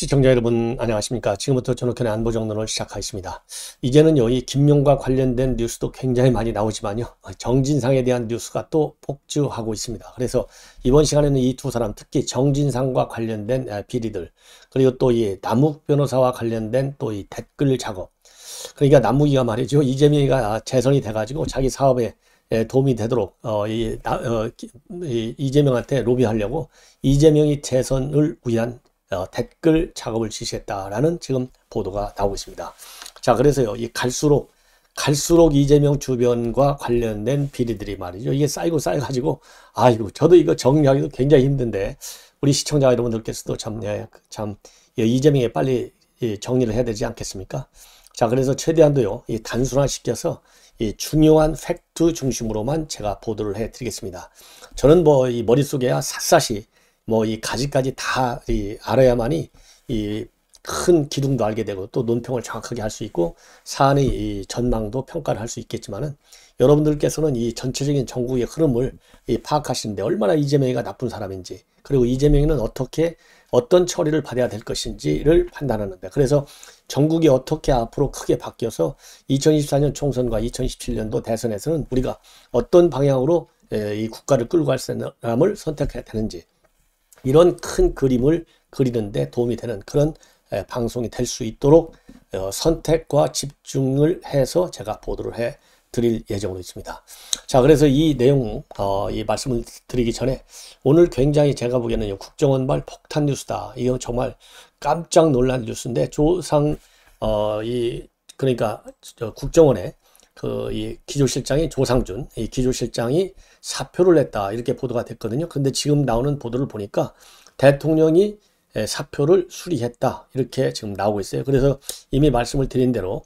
시청자 여러분 안녕하십니까. 지금부터 전욱현의 안보정론을 시작하겠습니다. 이제는요, 이 김용과 관련된 뉴스도 굉장히 많이 나오지만요, 정진상에 대한 뉴스가 또 폭주하고 있습니다. 그래서 이번 시간에는 이 두 사람, 특히 정진상과 관련된 비리들, 그리고 또 이 남욱 변호사와 관련된 또 이 댓글 작업, 그러니까 남욱이가 말이죠, 이재명이가 재선이 돼가지고 자기 사업에 도움이 되도록 이재명한테 로비하려고 이재명이 재선을 위한 댓글 작업을 지시했다라는 지금 보도가 나오고 있습니다. 자, 그래서요, 이 갈수록 이재명 주변과 관련된 비리들이 말이죠, 이게 쌓여가지고, 아이고, 저도 이거 정리하기도 굉장히 힘든데, 우리 시청자 여러분들께서도 이재명에 빨리 정리를 해야 되지 않겠습니까? 자, 그래서 최대한도요, 이 단순화시켜서 이 중요한 팩트 중심으로만 제가 보도를 해드리겠습니다. 저는 뭐 이 머릿속에야 샅샅이 뭐 이 가지까지 다 알아야만이 이 큰 기둥도 알게 되고 또 논평을 정확하게 할 수 있고 사안의 이 전망도 평가를 할 수 있겠지만은, 여러분들께서는 이 전체적인 전국의 흐름을 파악하시는데 얼마나 이재명이가 나쁜 사람인지, 그리고 이재명이는 어떤 처리를 받아야 될 것인지를 판단하는데, 그래서 전국이 어떻게 앞으로 크게 바뀌어서 2024년 총선과 2017년도 대선에서는 우리가 어떤 방향으로 이 국가를 끌고 갈 사람을 선택해야 되는지, 이런 큰 그림을 그리는데 도움이 되는 그런 방송이 될 수 있도록 선택과 집중을 해서 제가 보도를 해 드릴 예정으로 있습니다. 자, 그래서 이 내용 이 말씀을 드리기 전에, 오늘 굉장히 제가 보기에는 국정원발 폭탄 뉴스다. 이건 정말 깜짝 놀란 뉴스인데, 그러니까 국정원의 이 기조실장이 조상준, 이 기조실장이 사표를 냈다, 이렇게 보도가 됐거든요. 그런데 지금 나오는 보도를 보니까 대통령이 사표를 수리했다, 이렇게 지금 나오고 있어요. 그래서 이미 말씀을 드린 대로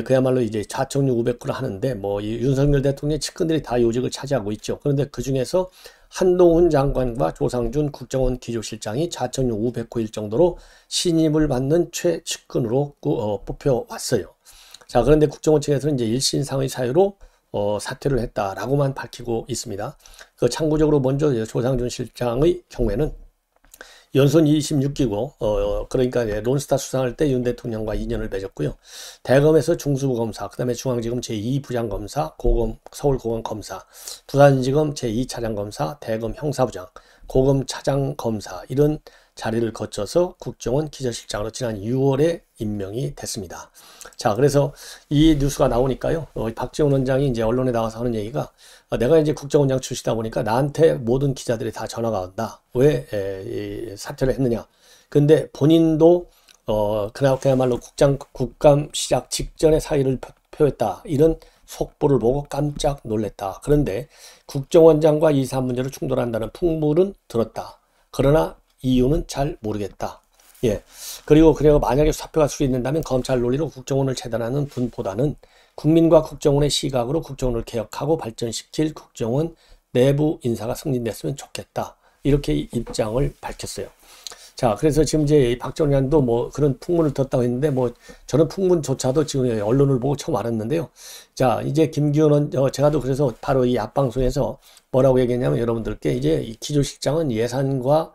그야말로 이제 좌청류 우백구를 하는데, 뭐 이 윤석열 대통령의 측근들이 다 요직을 차지하고 있죠. 그런데 그 중에서 한동훈 장관과 조상준 국정원 기조실장이 좌청류 우백구일 정도로 신임을 받는 최측근으로 뽑혀왔어요. 자, 그런데 국정원 측에서는 이제 일신상의 사유로 사퇴를 했다라고만 밝히고 있습니다. 그 참고적으로 먼저 조상준 실장의 경우에는 연손 26기고 그러니까 론스타 수상할 때 윤 대통령과 인연을 맺었고요. 대검에서 중수부검사, 그 다음에 중앙지검 제2부장검사, 서울고검검사, 부산지검 제2차장검사, 대검 형사부장, 고검 차장검사, 이런 자리를 거쳐서 국정원 기조실장으로 지난 6월에 임명이 됐습니다. 자, 그래서 이 뉴스가 나오니까요, 박지원 원장이 이제 언론에 나와서 하는 얘기가, 내가 이제 국정원장 출시다 보니까 나한테 모든 기자들이 다 전화가 온다. 왜 사퇴를 했느냐. 근데 본인도 그야말로 국감 시작 직전에 사의를 표했다, 이런 속보를 보고 깜짝 놀랐다. 그런데 국정원장과 이사 문제로 충돌한다는 풍물은 들었다. 그러나 이유는 잘 모르겠다. 예. 그리고 만약에 사표가 수리된다면 검찰 논리로 국정원을 재단하는 분보다는 국민과 국정원의 시각으로 국정원을 개혁하고 발전시킬 국정원 내부 인사가 승진됐으면 좋겠다, 이렇게 입장을 밝혔어요. 자, 그래서 지금 이제 박정현도 뭐 그런 풍문을 듣다고 했는데, 뭐 저는 풍문조차도 지금 언론을 보고 처음 알았는데요. 자, 이제 김기현은 제가도 그래서 바로 이 앞방송에서 뭐라고 얘기했냐면, 여러분들께 이제 이 기조실장은 예산과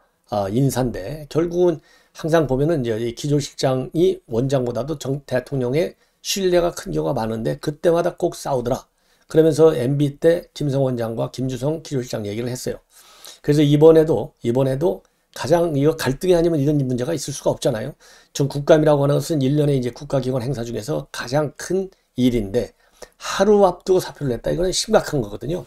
인사인데, 결국은 항상 보면은 이제 이 기조실장이 원장보다도 대통령의 신뢰가 큰 경우가 많은데, 그때마다 꼭 싸우더라. 그러면서 MB 때 김성 원장과 김주성 기조실장 얘기를 했어요. 그래서 이번에도 가장 이거 갈등이 아니면 이런 문제가 있을 수가 없잖아요. 전 국감이라고 하는 것은 1년에 이제 국가기관 행사 중에서 가장 큰 일인데, 하루 앞두고 사표를 냈다, 이거는 심각한 거거든요.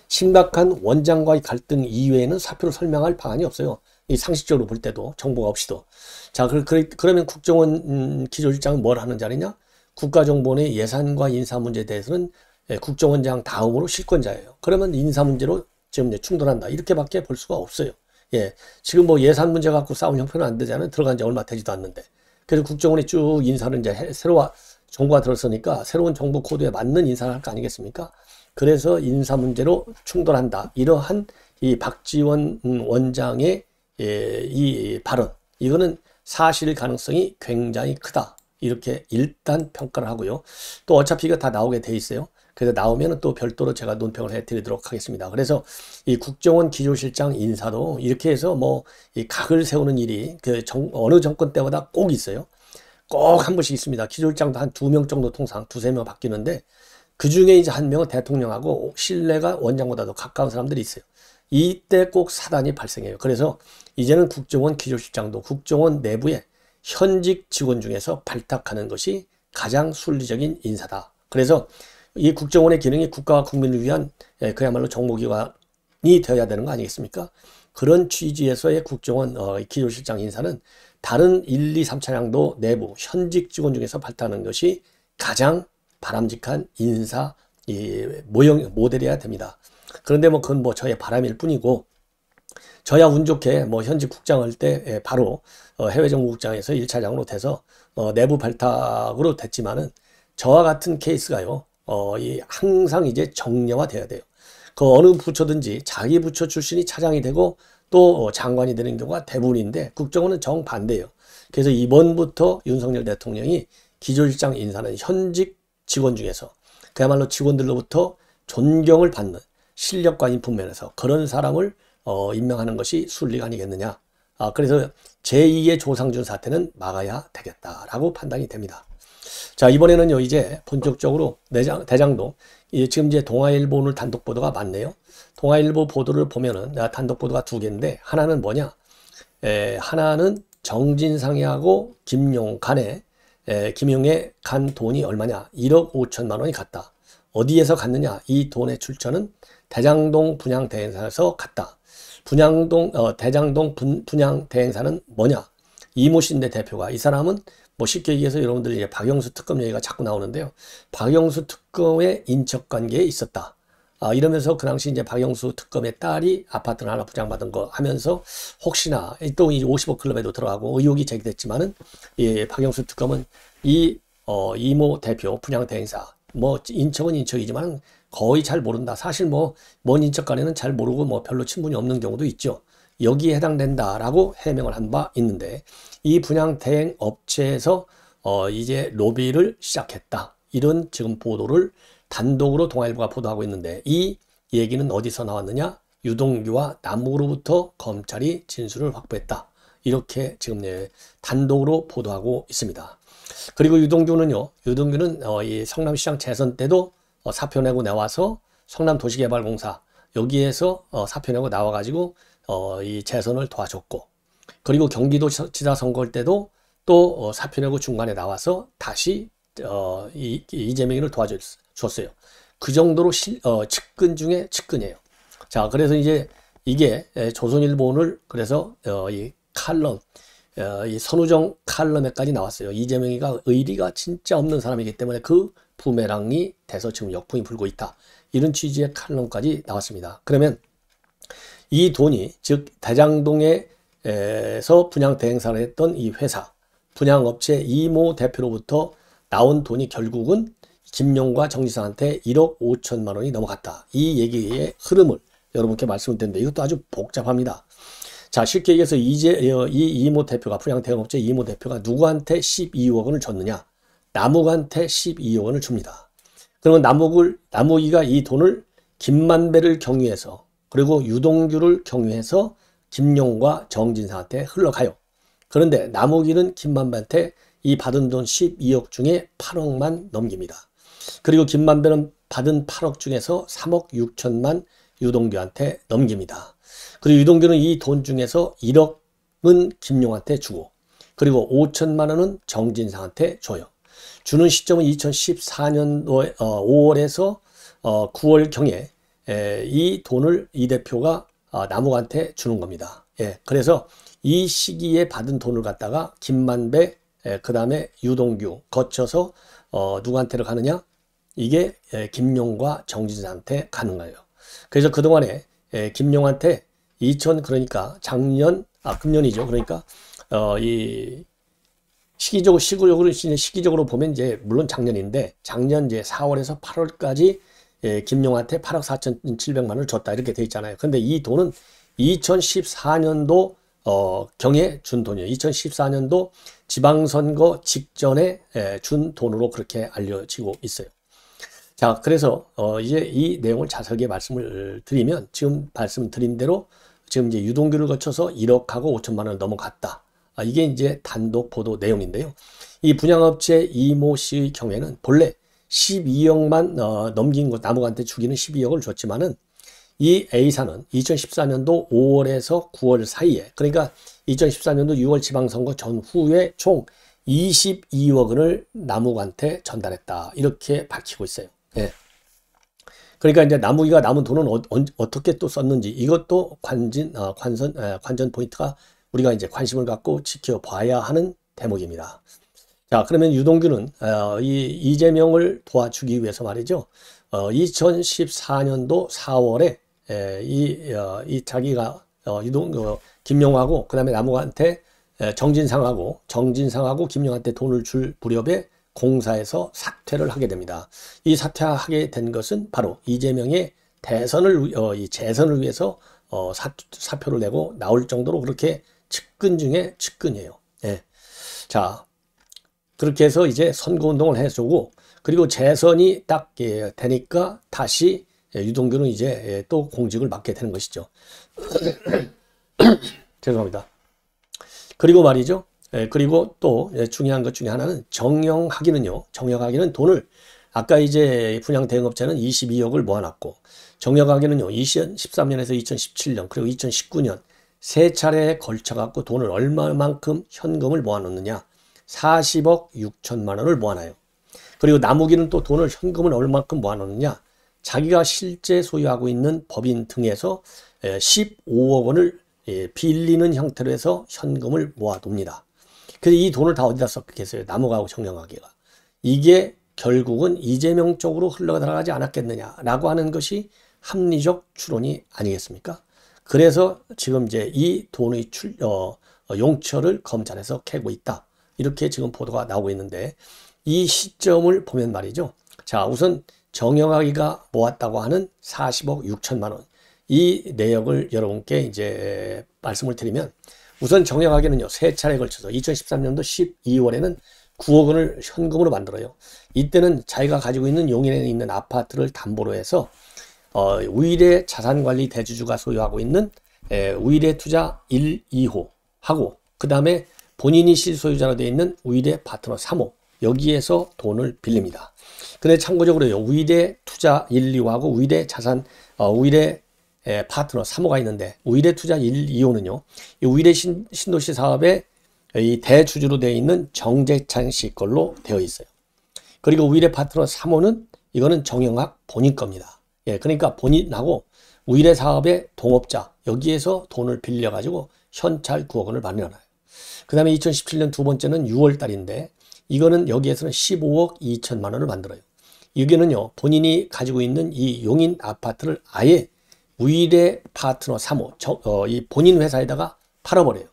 심각한 원장과의 갈등 이외에는 사표를 설명할 방안이 없어요. 이 상식적으로 볼 때도, 정보가 없이도. 자, 그러면 국정원 기조실장은 뭘 하는 자리냐? 국가정보원의 예산과 인사 문제에 대해서는 국정원장 다음으로 실권자예요. 그러면 인사 문제로 지금 이제 충돌한다, 이렇게밖에 볼 수가 없어요. 예, 지금 뭐 예산 문제 갖고 싸울 형편은 안 되잖아요. 들어간 지 얼마 되지도 않는데. 그래서 국정원이 쭉 인사를 이제 정부가 들었으니까 새로운 정부 코드에 맞는 인사를 할 거 아니겠습니까? 그래서 인사 문제로 충돌한다, 이러한 이 박지원 원장의 이 발언, 이거는 사실 가능성이 굉장히 크다, 이렇게 일단 평가를 하고요. 또 어차피 이거 다 나오게 돼 있어요. 그래서 나오면은 또 별도로 제가 논평을 해드리도록 하겠습니다. 그래서 이 국정원 기조실장 인사도 이렇게 해서 뭐 이 각을 세우는 일이 어느 정권 때보다 꼭 있어요. 꼭 한 번씩 있습니다. 기조실장도 한 2명 정도 통상 2~3명 바뀌는데 그 중에 이제 한 명은 대통령하고 신뢰가 원장보다도 가까운 사람들이 있어요. 이때 꼭 사단이 발생해요. 그래서 이제는 국정원 기조실장도 국정원 내부에 현직 직원 중에서 발탁하는 것이 가장 순리적인 인사다. 그래서 이 국정원의 기능이 국가와 국민을 위한 그야말로 정보기관이 되어야 되는 거 아니겠습니까? 그런 취지에서의 국정원 기조실장 인사는 다른 1, 2, 3차장도 내부 현직 직원 중에서 발탁하는 것이 가장 바람직한 인사 모델이어야 됩니다. 그런데 뭐 그건 뭐 저의 바람일 뿐이고, 저야 운 좋게 뭐 현직 국장 할 때 바로 해외정보국장에서 1차장으로 돼서 내부 발탁으로 됐지만은 저와 같은 케이스가요, 항상 이제 정례화돼야 돼요. 그 어느 부처든지 자기 부처 출신이 차장이 되고 또 장관이 되는 경우가 대부분인데 국정원은 정반대예요. 그래서 이번부터 윤석열 대통령이 기조실장 인사는 현직 직원 중에서 그야말로 직원들로부터 존경을 받는 실력과 인품 면에서 그런 사람을 임명하는 것이 순리가 아니겠느냐. 그래서 제2의 조상준 사태는 막아야 되겠다라고 판단이 됩니다. 자, 이번에는요, 이제 본격적으로 대장동, 지금 이제 동아일보 오늘 단독 보도가 많네요. 동아일보 보도를 보면은 단독 보도가 2개인데, 하나는 뭐냐? 하나는 정진상이하고 김용 간에 김용에 간 돈이 얼마냐? 1억 5천만 원이 갔다. 어디에서 갔느냐? 이 돈의 출처는 대장동 분양 대행사에서 갔다. 대장동 분양 대행사는 뭐냐? 이모신대 대표가, 이 사람은 뭐 쉽게 얘기해서 여러분들 이제 박영수 특검 얘기가 자꾸 나오는데요. 박영수 특검의 인척 관계에 있었다. 이러면서 그 당시 이제 박영수 특검의 딸이 아파트를 하나 부양받은 거 하면서 혹시나 또 이 50억 클럽에도 들어가고 의혹이 제기됐지만은 박영수 특검은 이모 대표 분양 대행사 뭐 인척은 인척이지만 거의 잘 모른다. 사실 뭐 먼 인척 간에는 잘 모르고 뭐 별로 친분이 없는 경우도 있죠. 여기에 해당된다라고 해명을 한 바 있는데, 이 분양 대행 업체에서 이제 로비를 시작했다. 이런 지금 보도를 단독으로 동아일보가 보도하고 있는데, 이 얘기는 어디서 나왔느냐? 유동규와 남욱으로부터 검찰이 진술을 확보했다. 이렇게 지금 단독으로 보도하고 있습니다. 그리고 유동규는 이 성남시장 재선 때도 사표 내고 나와서 성남도시개발공사 여기에서 사표 내고 나와가지고 이 재선을 도와줬고, 그리고 경기도지사 선거할 때도 또 사표 내고 중간에 나와서 다시 이재명이를 도와줬어요. 그 정도로 측근 중에 측근이에요. 자, 그래서 이제 이게 조선일보를 그래서 이 칼럼 이 선우정 칼럼에까지 나왔어요. 이재명이가 의리가 진짜 없는 사람이기 때문에 그 부메랑이 돼서 지금 역풍이 불고 있다. 이런 취지의 칼럼까지 나왔습니다. 그러면 이 돈이, 즉 대장동에서 분양 대행사를 했던 이 회사, 분양업체 이모 대표로부터 나온 돈이 결국은 김용과 정지상한테 1억 5천만 원이 넘어갔다. 이 얘기의 흐름을 여러분께 말씀을 드렸는데 이것도 아주 복잡합니다. 자, 쉽게 얘기해서 이 이모 대표가, 분양 대행업체 이모 대표가 누구한테 12억 원을 줬느냐? 남욱한테 12억 원을 줍니다. 그러면 남욱이가 이 돈을 김만배를 경유해서, 그리고 유동규를 경유해서 김용과 정진상한테 흘러가요. 그런데 남욱이는 김만배한테 이 받은 돈 12억 중에 8억만 넘깁니다. 그리고 김만배는 받은 8억 중에서 3억 6천만 유동규한테 넘깁니다. 그리고 유동규는 이 돈 중에서 1억은 김용한테 주고, 그리고 5천만 원은 정진상한테 줘요. 주는 시점은 2014년도 5월에서 9월경에 이 돈을 이 대표가 남욱한테 주는 겁니다. 그래서 이 시기에 받은 돈을 갖다가 김만배, 그 다음에 유동규 거쳐서 누구한테로 가느냐? 이게 김용과 정진상한테 가는 거예요. 그래서 그동안에 김용한테 그러니까 금년이죠. 그러니까 이 시기적으로 보면 이제 물론 작년인데, 작년 이제 4월에서 8월까지 김용한테 8억 4,700만 원을 줬다 이렇게 돼 있잖아요. 근데 이 돈은 2014년도 경에 준 돈이에요. 2014년도 지방선거 직전에 준 돈으로 그렇게 알려지고 있어요. 자, 그래서 이제 이 내용을 자세하게 말씀을 드리면 지금 말씀드린 대로 지금 이제 유동규를 거쳐서 1억하고 5천만 원을 넘어갔다. 이게 이제 단독 보도 내용인데요. 이 분양업체 이모 씨의 경우에는 본래 12억만 넘긴 것, 나무한테 주기는 12억을 줬지만은 이 A사는 2014년도 5월에서 9월 사이에, 그러니까 2014년도 6월 지방선거 전후에 총 22억 원을 나무한테 전달했다. 이렇게 밝히고 있어요. 예. 그러니까 이제 나무기가 남은 돈은 어떻게 또 썼는지 이것도 관전 포인트가 우리가 이제 관심을 갖고 지켜봐야 하는 대목입니다. 자, 그러면 유동규는 이재명을 도와주기 위해서 말이죠. 2014년도 4월에 이 자기가 김용하고 그다음에 나무한테 정진상하고 김용한테 돈을 줄 무렵에 공사에서 사퇴를 하게 됩니다. 이 사퇴하게 된 것은 바로 이재명의 이 재선을 위해서 사표를 내고 나올 정도로 그렇게 측근 중에 측근이에요. 예. 자, 그렇게 해서 이제 선거운동을 해주고 그리고 재선이 딱 되니까 다시 유동규는 이제 또 공직을 맡게 되는 것이죠. 죄송합니다. 그리고 말이죠. 그리고 또 중요한 것 중에 하나는 정영학이는 돈을 아까 이제 분양 대행업체는 22억을 모아놨고 정영학이는요 2013년에서 2017년 그리고 2019년 세 차례에 걸쳐 갖고 돈을 얼마만큼 현금을 모아놓느냐 40억 6천만 원을 모아놔요. 그리고 나무기는 또 돈을 현금을 얼마만큼 모아놓느냐 자기가 실제 소유하고 있는 법인 등에서 15억 원을 빌리는 형태로 해서 현금을 모아둡니다. 그래서 이 돈을 다 어디다 썼겠어요? 나무가하고 정영학이가. 이게 결국은 이재명 쪽으로 흘러들어가지 않았겠느냐라고 하는 것이 합리적 추론이 아니겠습니까? 그래서 지금 이제 이 돈의 용처를 검찰에서 캐고 있다. 이렇게 지금 보도가 나오고 있는데 이 시점을 보면 말이죠. 자, 우선 정영학이가 모았다고 하는 40억 6천만 원. 이 내역을 여러분께 이제 말씀을 드리면 우선 정영학이는요, 세 차례에 걸쳐서 2013년도 12월에는 9억 원을 현금으로 만들어요. 이때는 자기가 가지고 있는 용인에 있는 아파트를 담보로 해서 우일의 자산관리 대주주가 소유하고 있는 우일의 투자 1, 2호 하고 그 다음에 본인이 실소유자로 되어 있는 우일의 파트너 3호 여기에서 돈을 빌립니다. 근데 참고적으로요, 우일의 투자 1, 2호하고 우일의 파트너 3호가 있는데 우일의 투자 1, 2호는요. 이 우일의 신도시 사업의 이 대주주로 되어 있는 정재찬 씨 걸로 되어 있어요. 그리고 우일의 파트너 3호는 이거는 정영학 본인 겁니다. 예, 그러니까 본인하고 우일의 사업의 동업자 여기에서 돈을 빌려가지고 현찰 9억 원을 마련해요. 그 다음에 2017년 두 번째는 6월 달인데 이거는 여기에서는 15억 2천만 원을 만들어요. 여기는요 본인이 가지고 있는 이 용인 아파트를 아예 우일의 파트너 3호 이 본인 회사에다가 팔아버려요.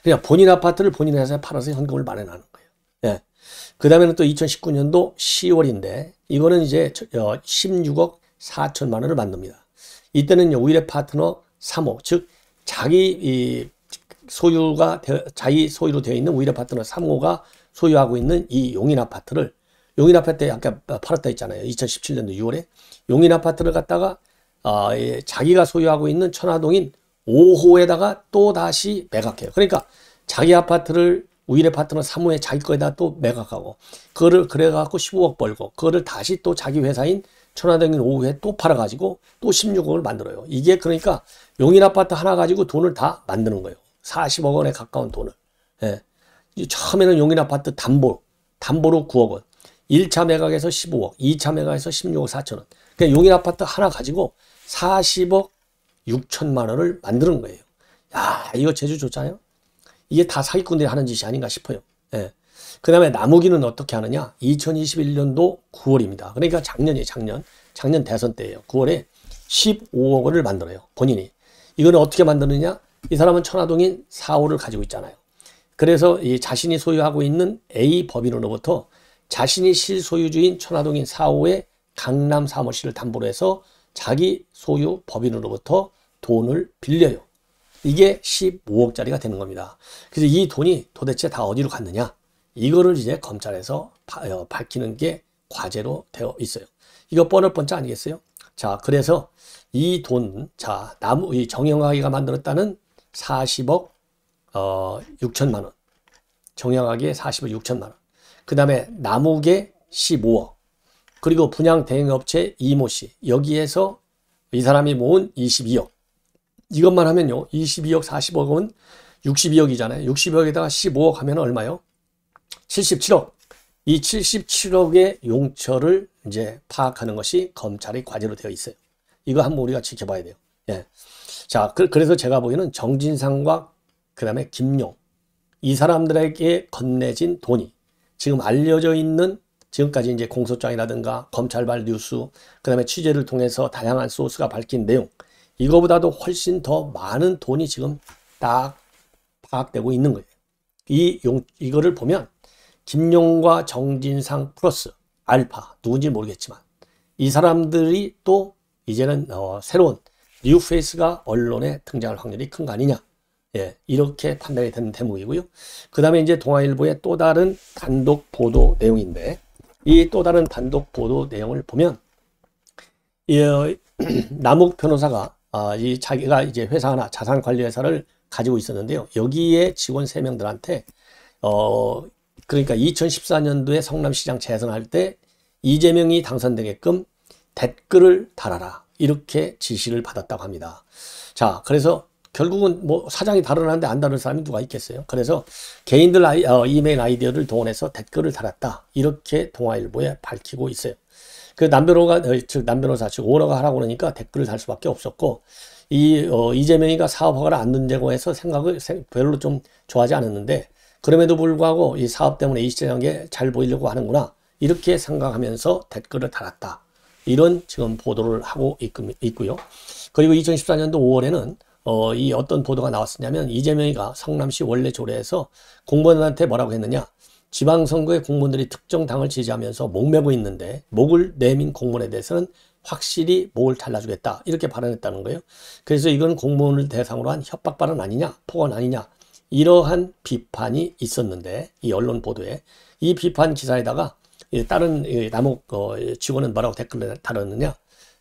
그냥 본인 아파트를 본인 회사에 팔아서 현금을 마련하는 거예요. 예. 그 다음에는 또 2019년도 10월인데 이거는 이제 16억 4천만 원을 만듭니다. 이때는요 우일의 파트너 3호 즉 자기 소유로 되어 있는 우일의 파트너 3호가 소유하고 있는 이 용인 아파트에 아까 팔았다 했잖아요. 2017년도 6월에 용인 아파트를 갖다가 자기가 소유하고 있는 천화동인 5호에다가 또 다시 매각해요. 그러니까 자기 아파트를 우일의 파트너 3호에 자기 거에다 또 매각하고 그거를 그래갖고 15억 벌고 그거를 다시 또 자기 회사인 천화동인 5호에 또 팔아가지고 또 16억을 만들어요. 이게 그러니까 용인 아파트 하나 가지고 돈을 다 만드는 거예요. 40억 원에 가까운 돈을. 예. 처음에는 용인 아파트 담보로 9억 원. 1차 매각에서 15억, 2차 매각에서 16억 4천 원. 그러니까 용인 아파트 하나 가지고 40억 6천만 원을 만드는 거예요. 야, 이거 제주 좋잖아요. 이게 다 사기꾼들이 하는 짓이 아닌가 싶어요. 예. 그 다음에 나무기는 어떻게 하느냐? 2021년도 9월입니다. 그러니까 작년 대선 때예요. 9월에 15억 원을 만들어요. 본인이. 이거는 어떻게 만드느냐? 이 사람은 천화동인 4호를 가지고 있잖아요. 그래서 이 자신이 소유하고 있는 A 법인으로부터 자신이 실소유주인 천화동인 4호의 강남 사무실을 담보로 해서 자기 소유 법인으로부터 돈을 빌려요. 이게 15억짜리가 되는 겁니다. 그래서 이 돈이 도대체 다 어디로 갔느냐? 이거를 이제 검찰에서 밝히는 게 과제로 되어 있어요. 이거 뻔할 뻔짜 아니겠어요? 자, 그래서 이 돈, 자, 이 정영학이가 만들었다는 40억 6천만 원. 정영학의 40억 6천만 원. 그 다음에 남욱의 15억. 그리고 분양 대행업체 이모 씨. 여기에서 이 사람이 모은 22억. 이것만 하면요. 22억, 40억은 62억이잖아요. 62억에다가 15억 하면 얼마요? 77억. 이 77억의 용처를 이제 파악하는 것이 검찰의 과제로 되어 있어요. 이거 한번 우리가 지켜봐야 돼요. 예. 자, 그래서 제가 보기에는 정진상과 그 다음에 김용. 이 사람들에게 건네진 돈이 지금 알려져 있는 지금까지 이제 공소장이라든가 검찰발 뉴스, 그 다음에 취재를 통해서 다양한 소스가 밝힌 내용, 이거보다도 훨씬 더 많은 돈이 지금 딱 파악되고 있는 거예요. 이거를 보면 김용과 정진상 플러스 알파, 누군지 모르겠지만 이 사람들이 또 이제는 새로운 뉴페이스가 언론에 등장할 확률이 큰 거 아니냐. 예, 이렇게 판단이 되는 대목이고요. 그 다음에 이제 동아일보의 또 다른 단독 보도 내용인데, 이 또 다른 단독 보도 내용을 보면, 남욱 변호사가, 자기가 이제 회사 하나, 자산관리회사를 가지고 있었는데요. 여기에 직원 3명들한테, 그러니까 2014년도에 성남시장 재선할 때 이재명이 당선되게끔 댓글을 달아라. 이렇게 지시를 받았다고 합니다. 자, 그래서 결국은 뭐 사장이 다루는데 안 다룰 사람이 누가 있겠어요. 그래서 개인들 이메일 아이디어를 동원해서 댓글을 달았다. 이렇게 동아일보에 밝히고 있어요. 그 남변호사 즉 오너가 하라고 그러니까 댓글을 달 수밖에 없었고, 이재명이가 사업 허가를 안 둔다고 해서 생각을 별로 좀 좋아하지 않았는데, 그럼에도 불구하고 이 사업 때문에 이 시장에 잘 보이려고 하는구나. 이렇게 생각하면서 댓글을 달았다. 이런 지금 보도를 하고 있고요. 그리고 2014년도 5월에는 이 어떤 보도가 나왔었냐면, 이재명이가 성남시 원내 조례에서 공무원들한테 뭐라고 했느냐. 지방선거에 공무원들이 특정 당을 지지하면서 목 메고 있는데 목을 내민 공무원에 대해서는 확실히 목을 잘라주겠다. 이렇게 발언했다는 거예요. 그래서 이건 공무원을 대상으로 한 협박 발언 아니냐, 폭언 아니냐. 이러한 비판이 있었는데, 이 언론 보도에 이 비판 기사에다가 다른 남욱 직원은 뭐라고 댓글을 달았느냐.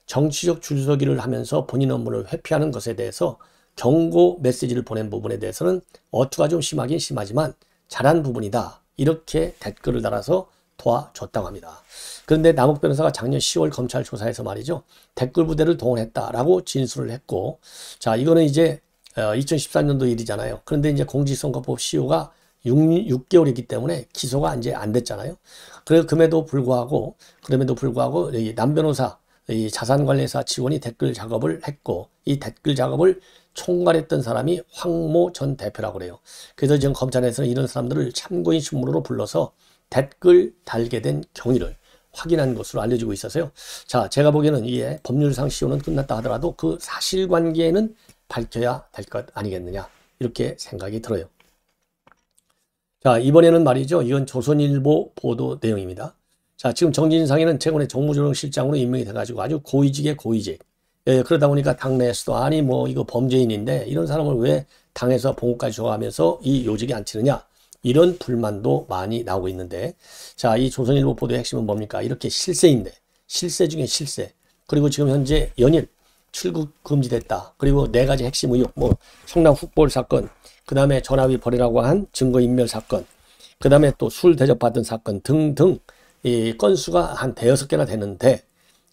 정치적 줄서기를 하면서 본인 업무를 회피하는 것에 대해서 경고 메시지를 보낸 부분에 대해서는 어투가 좀 심하긴 심하지만 잘한 부분이다. 이렇게 댓글을 달아서 도와줬다고 합니다. 그런데 남욱 변호사가 작년 10월 검찰 조사에서 말이죠. 댓글 부대를 동원했다라고 진술을 했고, 자, 이거는 이제 2014년도 일이잖아요. 그런데 이제 공직선거법 시효가 6개월이기 때문에 기소가 이제 안 됐잖아요. 그럼에도 불구하고 이 남 변호사, 이 자산관리회사 직원이 댓글 작업을 했고, 이 댓글 작업을 총괄했던 사람이 황모 전 대표라고 그래요. 그래서 지금 검찰에서는 이런 사람들을 참고인 신문으로 불러서 댓글 달게 된 경위를 확인한 것으로 알려지고 있어서요. 자, 제가 보기에는 이게 법률상 시효는 끝났다 하더라도 그 사실관계는 밝혀야 될 것 아니겠느냐. 이렇게 생각이 들어요. 자, 이번에는 말이죠. 이건 조선일보 보도 내용입니다. 자, 지금 정진상이는 최근에 정무조정실장으로 임명이 돼가지고 아주 고위직에 고위직. 예, 그러다 보니까 당내에서도 아니 뭐 이거 범죄인인데 이런 사람을 왜 당에서 봉급까지 줘가면서 이 요직에 앉히느냐. 이런 불만도 많이 나오고 있는데, 자, 이 조선일보 보도의 핵심은 뭡니까? 이렇게 실세인데, 실세 중에 실세. 그리고 지금 현재 연일 출국 금지됐다. 그리고 4가지 핵심 의혹, 뭐 성남 훅볼 사건, 그 다음에 전화위 벌이라고 한 증거인멸 사건, 그 다음에 또 술 대접받은 사건 등등 이 건수가 한 5개나 되는데,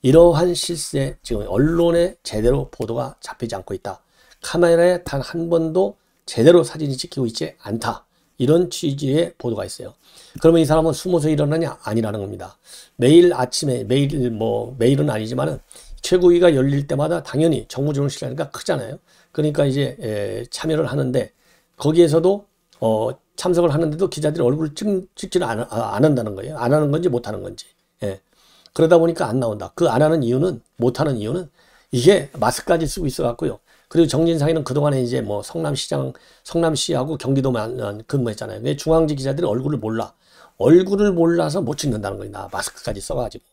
이러한 실세 지금 언론에 제대로 보도가 잡히지 않고 있다. 카메라에 단 한 번도 제대로 사진이 찍히고 있지 않다. 이런 취지의 보도가 있어요. 그러면 이 사람은 숨어서 일어나냐? 아니라는 겁니다. 매일 아침에, 매일은 아니지만은 최고위가 열릴 때마다 당연히 정무조정실이니까 크잖아요. 그러니까 이제 참여를 하는데, 거기에서도 참석을 하는데도 기자들이 얼굴을 찍지는 안 한다는 거예요. 안 하는 건지 못 하는 건지. 예. 그러다 보니까 안 나온다. 그 안 하는 이유는, 못 하는 이유는 이게 마스크까지 쓰고 있어 갖고요. 그리고 정진상이는 그동안에 이제 뭐 성남시하고 경기도만 근무했잖아요. 근데 중앙지 기자들이 얼굴을 몰라. 얼굴을 몰라서 못 찍는다는 거예요. 마스크까지 써가지고.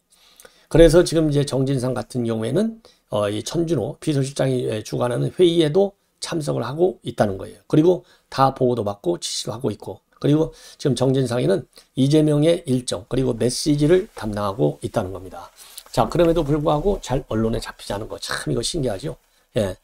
그래서 지금 이제 정진상 같은 경우에는 이 천준호 비서실장이 주관하는 회의에도 참석을 하고 있다는 거예요. 그리고 다 보고도 받고 지시도 하고 있고. 그리고 지금 정진상이는 이재명의 일정 그리고 메시지를 담당하고 있다는 겁니다. 자, 그럼에도 불구하고 잘 언론에 잡히지 않은 거 참 이거 신기하죠. 예.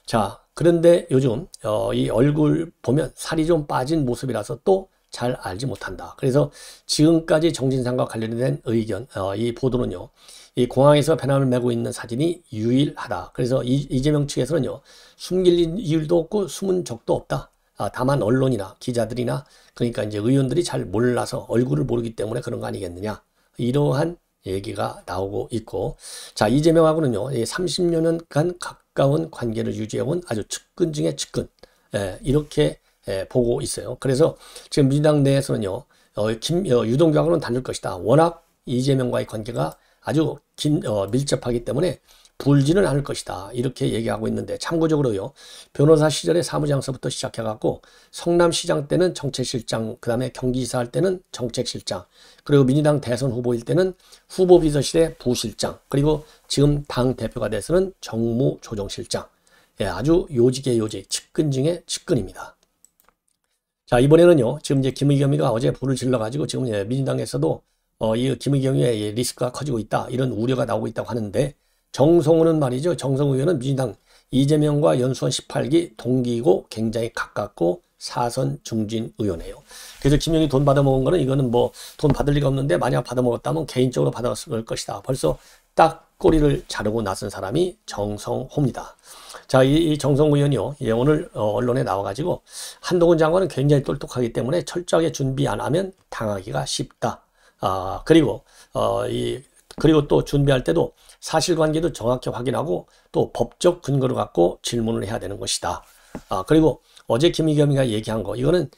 자, 그런데 요즘 이 얼굴 보면 살이 좀 빠진 모습이라서 또 잘 알지 못한다. 그래서 지금까지 정진상과 관련된 의견, 이 보도는요, 이 공항에서 배낭을 메고 있는 사진이 유일하다. 그래서 이재명 측에서는요, 숨길 이유도 없고 숨은 적도 없다. 다만 언론이나 기자들이나 그러니까 이제 의원들이 잘 몰라서 얼굴을 모르기 때문에 그런 거 아니겠느냐. 이러한 얘기가 나오고 있고, 자, 이재명하고는요, 30년간 가까운 관계를 유지해온 아주 측근 중에 측근, 이렇게 보고 있어요. 그래서 지금 민주당 내에서는요, 유동규하고는 다를 것이다. 워낙 이재명과의 관계가 아주 밀접하기 때문에 불지는 않을 것이다. 이렇게 얘기하고 있는데 참고적으로요. 변호사 시절에 사무장서부터 시작해갖고 성남시장 때는 정책실장, 그 다음에 경기지사 할 때는 정책실장, 그리고 민주당 대선 후보일 때는 후보비서실의 부실장, 그리고 지금 당 대표가 돼서는 정무조정실장. 예, 아주 요직의 요직, 측근 중에 측근입니다. 자, 이번에는요. 지금 이제 김의겸이가 어제 불을 질러가지고 지금 민주당에서도 이 김의겸의 리스크가 커지고 있다. 이런 우려가 나오고 있다고 하는데 정성우는 말이죠. 정성우 의원은 민주당 이재명과 연수원 18기 동기이고 굉장히 가깝고 사선 중진 의원이에요. 그래서 김영이 돈 받아먹은 거는 이거는 뭐 돈 받을 리가 없는데 만약 받아먹었다면 개인적으로 받았을 것이다. 벌써 딱 꼬리를 자르고 나선 사람이 정성호입니다. 자, 이 정성호 의원이요. 오늘 언론에 나와가지고 한동훈 장관은 굉장히 똑똑하기 때문에 철저하게 준비 안 하면 당하기가 쉽다. 그리고 또 준비할 때도 사실관계도 정확히 확인하고 또 법적 근거를 갖고 질문을 해야 되는 것이다. 그리고 어제 김의겸이가 얘기한 거 이거는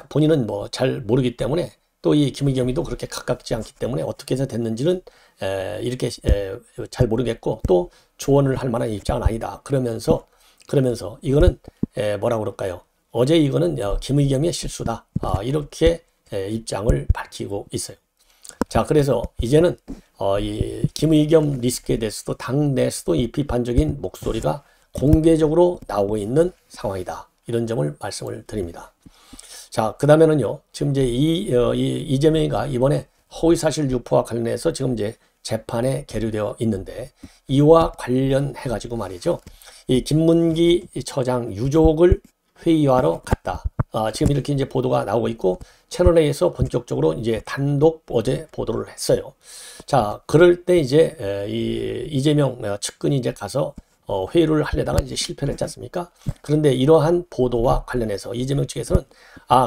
본인은 뭐 잘 모르기 때문에 또 이 김의겸이도 그렇게 가깝지 않기 때문에 어떻게 해서 됐는지는 이렇게 잘 모르겠고 또 조언을 할 만한 입장은 아니다. 그러면서 이거는 뭐라고 그럴까요? 어제 이거는 김의겸의 실수다. 이렇게 입장을 밝히고 있어요. 자, 그래서 이제는 이 김의겸 리스크에 대해서도 당내에서도 이 비판적인 목소리가 공개적으로 나오고 있는 상황이다. 이런 점을 말씀을 드립니다. 자, 그 다음에는요, 지금 이제 이재명이가 이번에 허위사실 유포와 관련해서 지금 이제 재판에 계류되어 있는데 이와 관련해가지고 말이죠. 이 김문기 처장 유족을 회의하러 갔다. 지금 이렇게 이제 보도가 나오고 있고 채널A에서 본격적으로 이제 단독 어제 보도를 했어요. 자, 그럴 때 이제 이재명 측근이 이제 가서 회의를 하려다가 이제 실패를 했지 않습니까? 그런데 이러한 보도와 관련해서 이재명 측에서는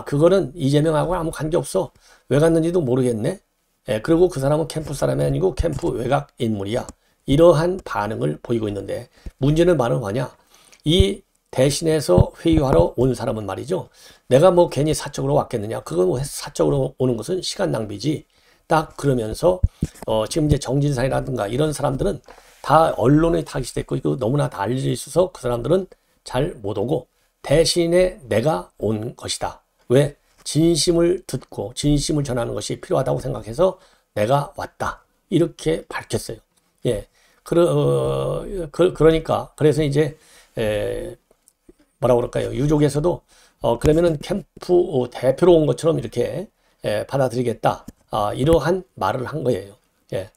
그거는 이재명하고 아무 관계없어. 왜 갔는지도 모르겠네. 그리고 그 사람은 캠프 사람이 아니고 캠프 외곽 인물이야. 이러한 반응을 보이고 있는데 문제는 뭐냐? 이 대신해서 회의하러 온 사람은 말이죠. 내가 뭐 괜히 사적으로 왔겠느냐. 그건 사적으로 오는 것은 시간 낭비지. 딱 그러면서 지금 이제 정진상이라든가 이런 사람들은 다 언론에 타깃이 됐고 이거 너무나 다 알려져 있어서 그 사람들은 잘 못 오고 대신에 내가 온 것이다. 왜? 진심을 듣고 진심을 전하는 것이 필요하다고 생각해서 내가 왔다. 이렇게 밝혔어요. 예. 그러니까 그래서 이제 뭐라고 그럴까요? 유족에서도 그러면은 캠프 대표로 온 것처럼 이렇게 받아들이겠다. 이러한 말을 한 거예요. 예.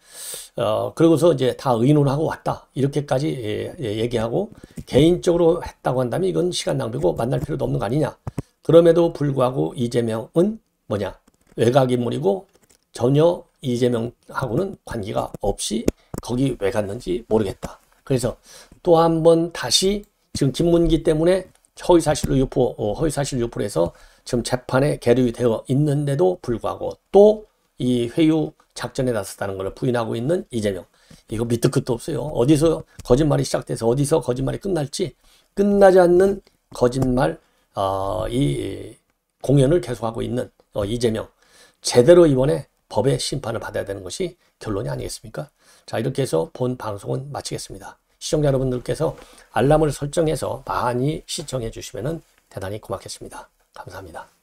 그러고서 이제 다 의논하고 왔다. 이렇게까지 얘기하고 개인적으로 했다고 한다면 이건 시간 낭비고 만날 필요도 없는 거 아니냐. 그럼에도 불구하고 이재명은 뭐냐. 외곽인물이고 전혀 이재명하고는 관계가 없이 거기 왜 갔는지 모르겠다. 그래서 또 한 번 다시 지금 김문기 때문에 허위사실 유포로 해서 지금 재판에 계류되어 있는데도 불구하고 또 이 회유 작전에 나섰다는 걸 부인하고 있는 이재명. 이거 밑도 끝도 없어요. 어디서 거짓말이 시작돼서 어디서 거짓말이 끝날지 끝나지 않는 거짓말 이 공연을 계속하고 있는 이재명. 제대로 이번에 법의 심판을 받아야 되는 것이 결론이 아니겠습니까? 자, 이렇게 해서 본 방송은 마치겠습니다. 시청자 여러분들께서 알람을 설정해서 많이 시청해 주시면 대단히 고맙겠습니다. 감사합니다.